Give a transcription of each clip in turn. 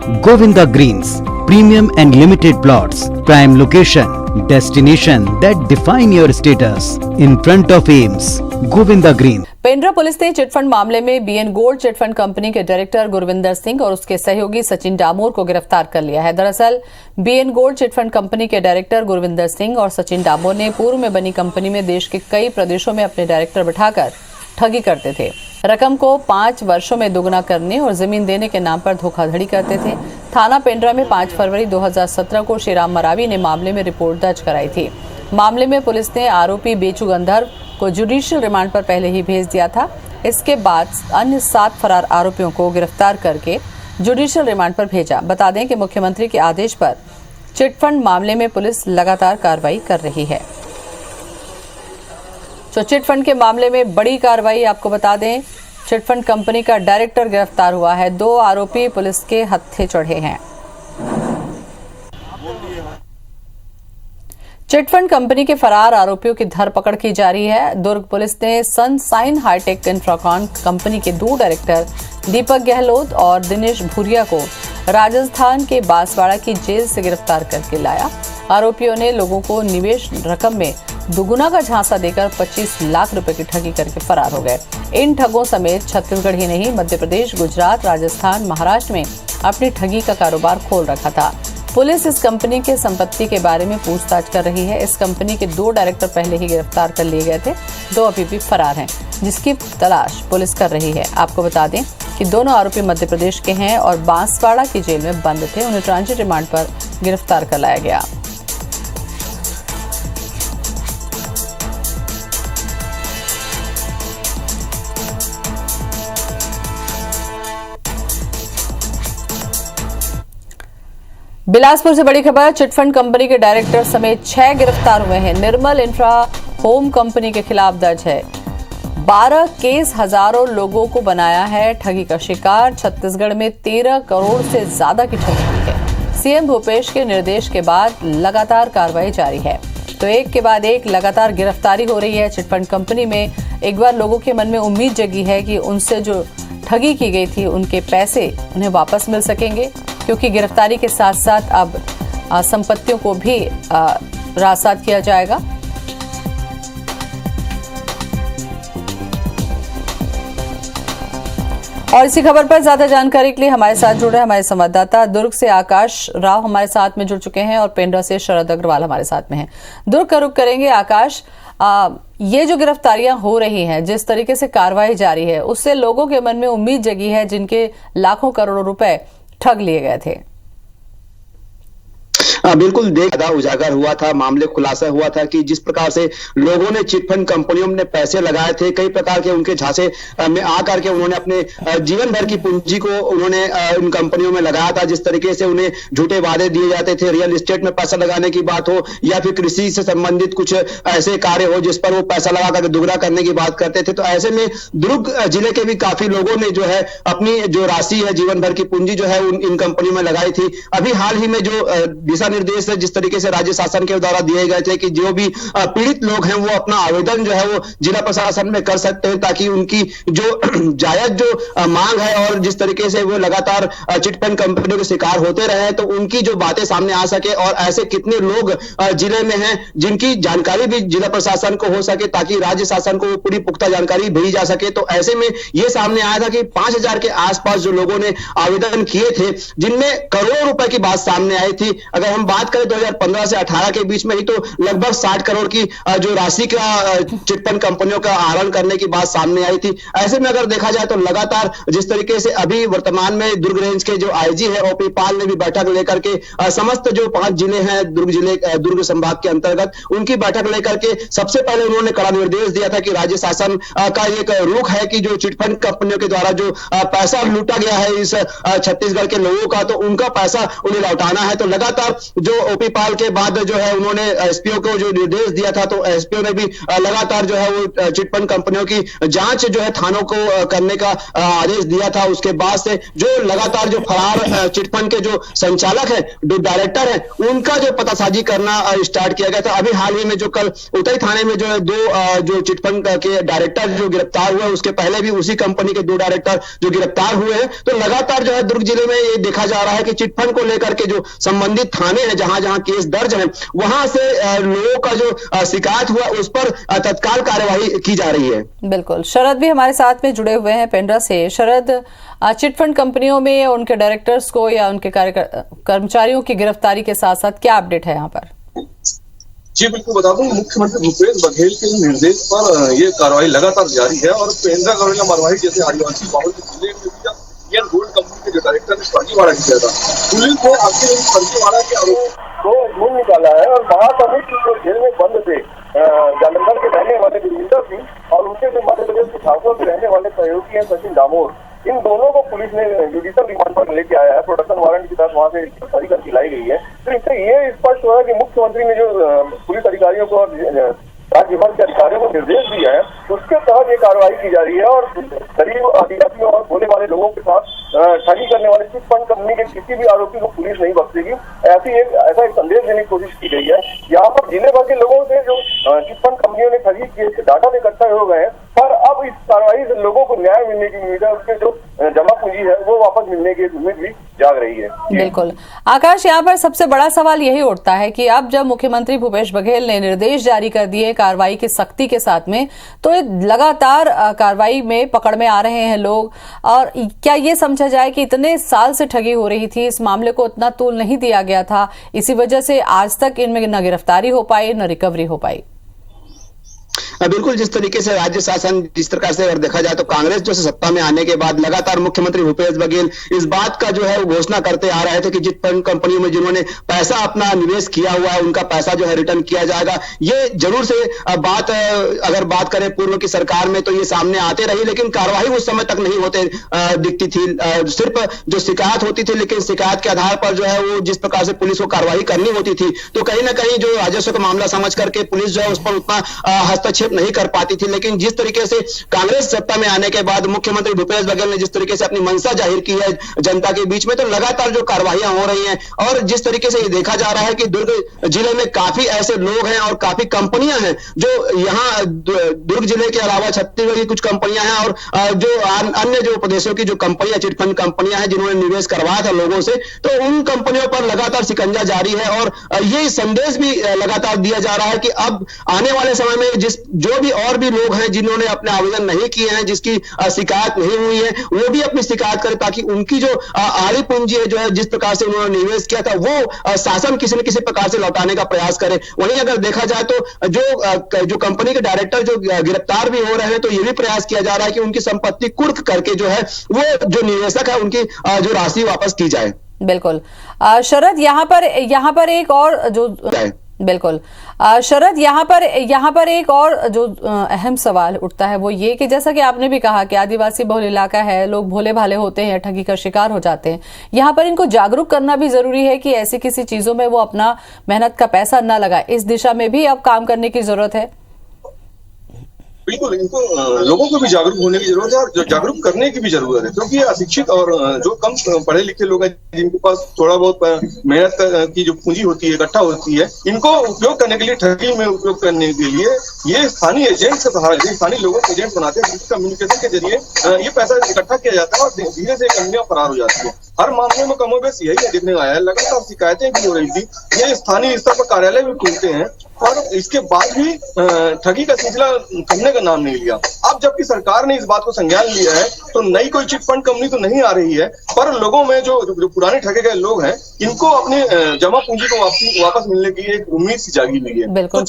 Govinda Greens, premium and limited plots, prime location, destination that define your status. In front of Ames, Govinda Greens. Pendra police ने chit fund मामले में BN gold chit fund company के director Gurvinder Singh और उसके सहयोगी सचिन डामोर को गिरफ्तार कर लिया है। दरअसल बीएन गोल्ड चिटफंड कंपनी के डायरेक्टर गुरविंदर सिंह और सचिन डामोर ने पूर्व में बनी कंपनी में देश के कई प्रदेशों में अपने डायरेक्टर बिठाकर ठगी करते थे। रकम को 5 वर्षों में दोगुना करने और जमीन देने के नाम पर धोखाधड़ी करते थे। थाना पेंड्रा में 5 फरवरी 2017 को श्रीराम मरावी ने मामले में रिपोर्ट दर्ज कराई थी। मामले में पुलिस ने आरोपी बेचू गंधर्व को जुडिशियल रिमांड पर पहले ही भेज दिया था। इसके बाद अन्य 7 फरार आरोपियों को गिरफ्तार करके जुडिशियल रिमांड पर भेजा। बता दें कि मुख्यमंत्री के आदेश पर चिटफंड मामले में पुलिस लगातार कार्रवाई कर रही है। तो चिटफंड के मामले में बड़ी कार्रवाई आपको बता दें, चिटफंड कंपनी का डायरेक्टर गिरफ्तार हुआ है। 2 आरोपी पुलिस के हत्थे चढ़े हैं। चिटफंड कंपनी के फरार आरोपियों की धरपकड़ की जा रही है। दुर्ग पुलिस ने सनसाइन हाईटेक इंफ्राकॉन कंपनी के 2 डायरेक्टर दीपक गहलोत और दिनेश भूरिया को राजस्थान के बांसवाड़ा की जेल से गिरफ्तार करके लाया। आरोपियों ने लोगों को निवेश रकम में दुगुना का झांसा देकर 25 लाख रुपए की ठगी करके फरार हो गए। इन ठगों समेत छत्तीसगढ़ ही नहीं, मध्य प्रदेश, गुजरात, राजस्थान, महाराष्ट्र में अपनी ठगी का कारोबार खोल रखा था। पुलिस इस कंपनी के संपत्ति के बारे में पूछताछ कर रही है। इस कंपनी के 2 डायरेक्टर पहले ही गिरफ्तार कर लिए गए थे, 2 अभी भी फरार हैं, जिसकी तलाश पुलिस कर रही है। आपको बता दें कि दोनों आरोपी मध्य प्रदेश के हैं और बांसवाड़ा की जेल में बंद थे। उन्हें ट्रांजिट रिमांड पर गिरफ्तार कर लाया गया। बिलासपुर से बड़ी खबर, चिटफंड कंपनी के डायरेक्टर समेत 6 गिरफ्तार हुए हैं। निर्मल इंफ्रा होम कंपनी के खिलाफ दर्ज है 12 केस। हजारों लोगों को बनाया है ठगी का शिकार। छत्तीसगढ़ में 13 करोड़ से ज्यादा की ठगी हुई है। सीएम भूपेश के निर्देश के बाद लगातार कार्रवाई जारी है। तो एक के बाद एक लगातार गिरफ्तारी हो रही है। चिटफंड कंपनी में एक बार लोगों के मन में उम्मीद जगी है कि उनसे जो ठगी की गई थी उनके पैसे उन्हें वापस मिल सकेंगे, क्योंकि गिरफ्तारी के साथ साथ अब संपत्तियों को भी रासात किया जाएगा। और इसी खबर पर ज्यादा जानकारी के लिए हमारे साथ जुड़ रहे हमारे संवाददाता दुर्ग से आकाश राव हमारे साथ में जुड़ चुके हैं और पेंड्रा से शरद अग्रवाल हमारे साथ में हैं। दुर्ग का रुख करेंगे। आकाश, ये जो गिरफ्तारियां हो रही हैं, जिस तरीके से कार्रवाई जारी है, उससे लोगों के मन में उम्मीद जगी है जिनके लाखों करोड़ों रुपए ठग लिए गए थे। बिल्कुल ज्यादा उजागर हुआ था, मामले खुलासा हुआ था कि जिस प्रकार से लोगों ने चिटफंड कंपनियों में पैसे लगाए थे, कई प्रकार के उनके झांसे में आकर के उन्होंने अपने जीवन भर की पूंजी को उन्होंने उन कंपनियों में लगाया था। जिस तरीके से उन्हें झूठे वादे दिए जाते थे, रियल एस्टेट में पैसा लगाने की बात हो या फिर कृषि से संबंधित कुछ ऐसे कार्य हो जिस पर वो पैसा लगा करके दुगना करने की बात करते थे। तो ऐसे में दुर्ग जिले के भी काफी लोगों ने जो है अपनी जो राशि है, जीवन भर की पूंजी जो है इन कंपनियों में लगाई थी। अभी हाल ही में जो दिशा निर्देश है जिस तरीके से राज्य शासन के द्वारा दिए गए थे कि जो भी पीड़ित लोग हैं वो अपना आवेदन जो है वो जिला प्रशासन में कर सकते हैं, ताकि उनकी जो जायज जो मांग है और जिस तरीके से वो लगातार चिटफंड कंपनियों के शिकार होते रहे तो उनकी जो बातें सामने आ सके और ऐसे कितने लोग जिले में हैं जिनकी जानकारी भी जिला प्रशासन को हो सके, ताकि राज्य शासन को पूरी पुख्ता जानकारी भेजी जा सके। तो ऐसे में ये सामने आया था कि 5000 के आसपास जो लोगों ने आवेदन किए थे, जिनमें करोड़ों रुपए की बात सामने आई थी। अगर हम बात करें 2015 से 18 के बीच में ही तो लगभग 60 करोड़ की जो राशि का चिटफंड कंपनियों का आहरण करने की बात सामने आई थी। ऐसे में अगर देखा जाए तो लगातार जिस तरीके से अभी वर्तमान में दुर्ग रेंज के जो आईजी है ओपी पाल ने भी बैठक लेकर के समस्त जो 5 जिले हैं दुर्ग संभाग के अंतर्गत उनकी बैठक लेकर के सबसे पहले उन्होंने कड़ा निर्देश दिया था कि राज्य शासन का एक रुख है कि जो चिटफंड कंपनियों के द्वारा जो पैसा लूटा गया है इस छत्तीसगढ़ के लोगों का, तो उनका पैसा उन्हें लौटाना है। तो लगातार जो ओपी पाल के बाद जो है उन्होंने एसपीओ को जो निर्देश दिया था, तो एसपीओ ने भी लगातार जो है वो चिटफंड कंपनियों की जांच जो है थानों को करने का आदेश दिया था। उसके बाद से जो लगातार जो फरार चिटफंड के जो संचालक है, जो डायरेक्टर है, उनका जो पतासाजी करना स्टार्ट किया गया था। अभी हाल ही में जो कल उतई थाने में जो है 2 जो चिटफंड के डायरेक्टर जो गिरफ्तार हुए, उसके पहले भी उसी कंपनी के 2 डायरेक्टर जो गिरफ्तार हुए हैं। तो लगातार जो है दुर्ग जिले में ये देखा जा रहा है कि चिटफंड को लेकर के जो संबंधित थाने हैं, जहां जहां केस दर्ज है, वहां से लोगों का जो शिकायत हुआ उस पर तत्काल कार्यवाही की जा रही है। बिल्कुल, शरद भी हमारे साथ में जुड़े हुए हैं पेंड्रा से। शरद, चिटफंड कंपनियों में उनके डायरेक्टर्स को या उनके कर्मचारियों की गिरफ्तारी के साथ साथ क्या अपडेट है यहाँ पर? जी बिल्कुल बता दूं, मुख्यमंत्री भूपेश बघेल के निर्देश पर ये कार्रवाई लगातार जारी है और पेंड्रा करेला मरवाही जैसे आदिवासी बाहुल जिले में भी गोल्ड कंपनी के जो डायरेक्टर ने फर्जीवाड़ा किया था, पुलिस ने आखिर इन फर्जीवाड़ा के आरोप को ढूंढ निकाला है और महासमित जो जेल में बंद थे जालंधर के रहने वाले गुरविंदर सिंह और उनके जो मध्य प्रदेश के ठाकुर के रहने वाले सहयोगी हैं सचिन दामोर, इन दोनों को पुलिस ने जुडिशियल रिमांड पर लेके आया है। प्रोडक्शन वारंट के साथ वहां से गिरफ्तारी करके लाई गई है। तो इससे ये स्पष्ट हुआ है कि मुख्यमंत्री ने जो पुलिस अधिकारियों को राज्य भर के अधिकारियों को निर्देश दिया है, उसके तहत ये कार्रवाई की जा रही है और गरीब आदिवासियों और भोले वाले लोगों के साथ ठगी करने वाले चिटफंड कंपनी के किसी भी आरोपी को पुलिस नहीं बख्शेगी। ऐसा एक संदेश देने की कोशिश की गई है। यहाँ पर जिले भर के लोगों से जो चिटफंड कंपनियों ने ठगी की, इसके डाटा इकट्ठा हो गए हैं, पर अब इस कार्रवाई से लोगों को न्याय मिलने की उम्मीद है। उसके जो जमा पूंजी है वो वापस मिलने की उम्मीद भी जाग रही है। बिल्कुल आकाश, यहाँ पर सबसे बड़ा सवाल यही उठता है कि अब जब मुख्यमंत्री भूपेश बघेल ने निर्देश जारी कर दिए कार्रवाई की सख्ती के साथ में, तो लगातार कार्रवाई में पकड़ में आ रहे हैं लोग, और क्या ये समझा जाए कि इतने साल से ठगी हो रही थी, इस मामले को उतना तूल नहीं दिया गया था, इसी वजह से आज तक इनमें न गिरफ्तारी हो पाई न रिकवरी हो पाई? बिल्कुल, जिस तरीके से राज्य शासन जिस प्रकार से अगर देखा जाए तो कांग्रेस जो सत्ता में आने के बाद लगातार मुख्यमंत्री भूपेश बघेल इस बात का जो है वो घोषणा करते आ रहे थे कि चिटफंड कंपनियों में जिन्होंने पैसा अपना निवेश किया हुआ है उनका पैसा जो है रिटर्न किया जाएगा। ये जरूर से बात अगर बात करें पूर्व की सरकार में तो ये सामने आते रही, लेकिन कार्रवाई उस समय तक नहीं होते दिखती थी। सिर्फ जो शिकायत होती थी, लेकिन शिकायत के आधार पर जो है वो जिस प्रकार से पुलिस को कार्रवाई करनी होती थी, तो कहीं ना कहीं जो राजस्व का मामला समझ करके पुलिस जो है उस पर उतना हस्तक्षेप नहीं कर पाती थी। लेकिन जिस तरीके से कांग्रेस सत्ता में आने के बाद मुख्यमंत्री भूपेश बघेल ने जिस तरीके से अपनी मंशा जाहिर की है जनता के बीच में, तो लगातार जो कार्रवाइयां हो रही हैं और जिस तरीके से ये देखा जा रहा है कि दुर्ग जिले में काफी ऐसे लोग हैं और काफी कंपनियां हैं जो यहाँ दुर्ग जिले के अलावा छत्तीसगढ़ की कुछ कंपनियां हैं और जो अन्य जो प्रदेशों की जो कंपनियां चिटफंड कंपनियां हैं जिन्होंने निवेश करवाया था लोगों से, तो उन कंपनियों पर लगातार शिकंजा जारी है। और ये संदेश भी लगातार दिया जा रहा है कि अब आने वाले समय में जो भी और भी लोग हैं जिन्होंने अपने आवेदन नहीं किए हैं, जिसकी शिकायत नहीं हुई है, वो भी अपनी शिकायत करें ताकि उनकी जो आड़ी पूंजी है जो है जिस प्रकार से उन्होंने निवेश किया था वो शासन किसी न किसी प्रकार से लौटाने का प्रयास करे। वहीं अगर देखा जाए तो जो कंपनी के डायरेक्टर जो गिरफ्तार भी हो रहे हैं, तो ये भी प्रयास किया जा रहा है कि उनकी संपत्ति कुर्क करके जो है वो जो निवेशक है उनकी जो राशि वापस की जाए। बिल्कुल शरद, यहाँ पर एक और जो बिल्कुल शरद, यहाँ पर एक और जो अहम सवाल उठता है वो ये कि जैसा कि आपने भी कहा कि आदिवासी बहुल इलाका है, लोग भोले भाले होते हैं, ठगी का शिकार हो जाते हैं। यहाँ पर इनको जागरूक करना भी जरूरी है कि ऐसी किसी चीजों में वो अपना मेहनत का पैसा न लगाए। इस दिशा में भी अब काम करने की जरूरत है। बिल्कुल, इनको लोगों को भी जागरूक होने की जरूरत है और जागरूक करने की भी जरूरत है, क्योंकि ये अशिक्षित और जो कम पढ़े लिखे लोग हैं जिनके पास थोड़ा बहुत मेहनत की जो पूंजी होती है इकट्ठा होती है, इनको उपयोग करने के लिए, ठगी में उपयोग करने के लिए ये स्थानीय एजेंट से सहारा, स्थानीय लोगों को एजेंट बनाते हैं, कम्युनिकेशन के जरिए ये पैसा इकट्ठा किया जाता है और धीरे से कंपनियां फरार हो जाती है। हर मामले में कमोबेश यही देखने आया है, लगातार शिकायतें भी हो रही थी। ये स्थानीय स्तर पर कार्यालय भी खुलते हैं और इसके बाद भी ठगी का सिलसिला थमने का नाम नहीं लिया। अब जबकि सरकार ने इस बात को संज्ञान लिया है, तो नई कोई चिटफंड कंपनी तो नहीं आ रही है, पर लोगों में जो पुराने ठगे गए लोग हैं, इनको अपने जमा पूंजी को वापस मिलने की एक उम्मीद सी जागी हुई है। बिल्कुल,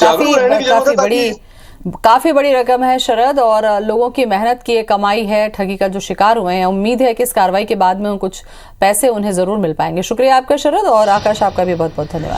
काफी बड़ी रकम है शरद, और लोगों की मेहनत की कमाई है, ठगी का जो शिकार हुए हैं। उम्मीद है कि इस कार्रवाई के बाद में कुछ पैसे उन्हें जरूर मिल पाएंगे। शुक्रिया आपका शरद, और आकाश आपका भी बहुत बहुत धन्यवाद।